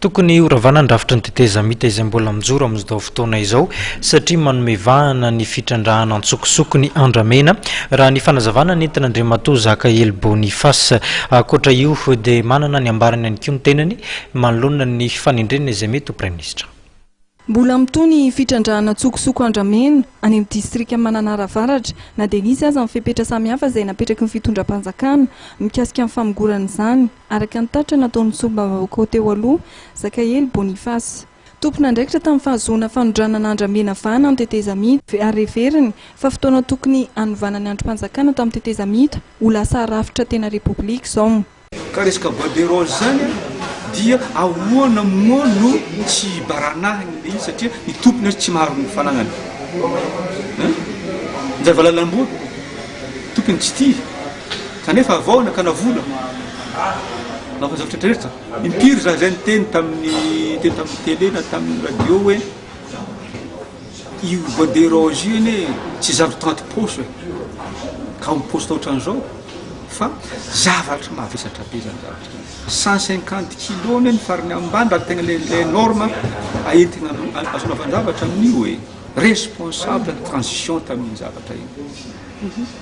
Tokony horavaina ny rafitry ny tetezamita izay mbola mijoro amin'izao fotoana izao satria manome vahana ny fitrandrahana antsokosoko ny andramena raha ny fanazavana nentina andriamatoa Zakahely Boniface. Ankoatra io dia manana ny ambarany ihany koa ny tenany manoloana ny fanendrena izay mety ho Praiministra. Mbola mitony fitrandrahana antsokosoko andramena any amin'ny distrika Mananaravaratra na dia nisy aza amin'ny fepetra samihafa izay napetraky ny fitondram-panjakana mikasika amin'ny famogorana izany araka ny tatra nataon'ny solombavam-baovaka teo aloha Zakahely Boniface. Tompona andraikitra tamin'ny fahazoana fanondranana andramena vahana ny tetezamita ary everiny fa fotoana tokony hanovana ny androm-panjakana tamin'ny tetezamita ho lasa rafitra tena repoblika izao. Ka resaka banderole zany dia ahoana moa no tsy baranahiny le izy satria ny tompony tsy maharo ny fanagnany. Nizay valalamboa tokony tsy tia kanefa avaona ka navola nafa zavatra rehetra impiry za zay teny tamin'ny télé na tamin'ny radio hoe io banderole io ene tsy zavatra 30 posy ka miposta ohatran'izao fa zavatra mavesatra be zany zavatra 150 kilo ny farany ambany raha tegna le norme aentina azona fanjavatra amin'io hoe responsable de transition tamin'ny zavatra iny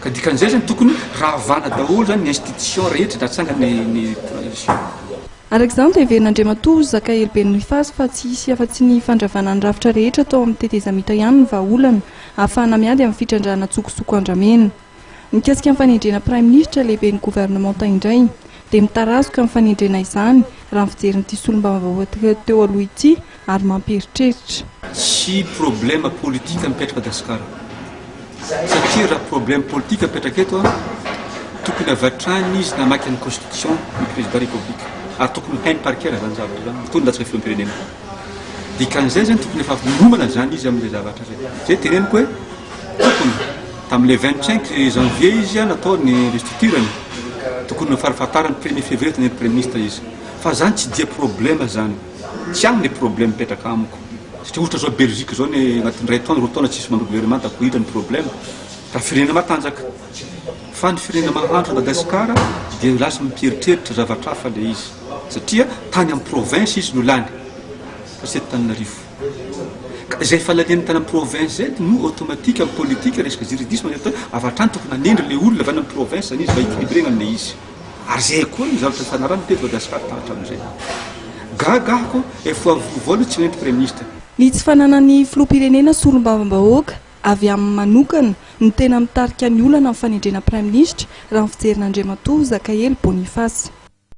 ka dikan'izay zany tokony ravana daholo zany ny institution rehetra dratsanga ny transition. Arak'izany dia heverin'andriamatoa Zakahely Boniface fa tsy hisy afa-tsy ny fandravana ny rafitra rehetra tao amin'ny tetezamita ihany ny vahaolana ahafahana miady amin'ny fitrandrahana antsokosoko andramena. Mikasika amin'ny fanendrena Praiministra lehiben'ny gouvernemanta indray dia mitarazoka amin'ny fanendrena izany raha ny fijerin'ity solombavam-baovaka teo aloha ity ary mamperitreritra. Tsy problème politique mipetraka Madagasikara satria raha problème politique mipetraka eto tokony avatrany izy namaky ny constitution ny président république ary tokony hainy parkera zany zavatra zany tokony latsaka filoam-pirenena dikan'izay zany tokony efa nomana zany izy amin'ilay zavatra zay teneniko hoe tokony tamin'le 25 janvier izy natao ny restitutirany tokony farafatarany 1er février tany Praiministra izy fa zany tsy dia problème zany tsy amin'ny problème mipetraka amiko satria ohatra zao Belgique zao ny agnatin'ny ray taona roa taona tsisy mandro gouvernement takohitra ny problème raha firenena matanjaka fa ny firenena mahandro Madagasikara dia lasa mipieritreritra zavatra hafa le izy satria tany amin'ny province izy no lany fa tsy Antananarivo izay falaliany tany amin'ny province zay no automatique amin'ny politique resaka juridisme avatrany tokony hanendry le olona avy any amin'ny province zany izy mba équilibrena amin'le izy ary zay koa ny zavatra fanarany tety Madagasikara tahatra amin'izay gagako efa voalo tsy menty Praiministra. Ny tsy fananan'ny filoham-pirenena sy solombavam-bahoaka avy amin'ny manokana no tena mitarika ny olana amin'ny fanendrena Praiministra raha ny fijerin'andriamatoa Zakahely Boniface.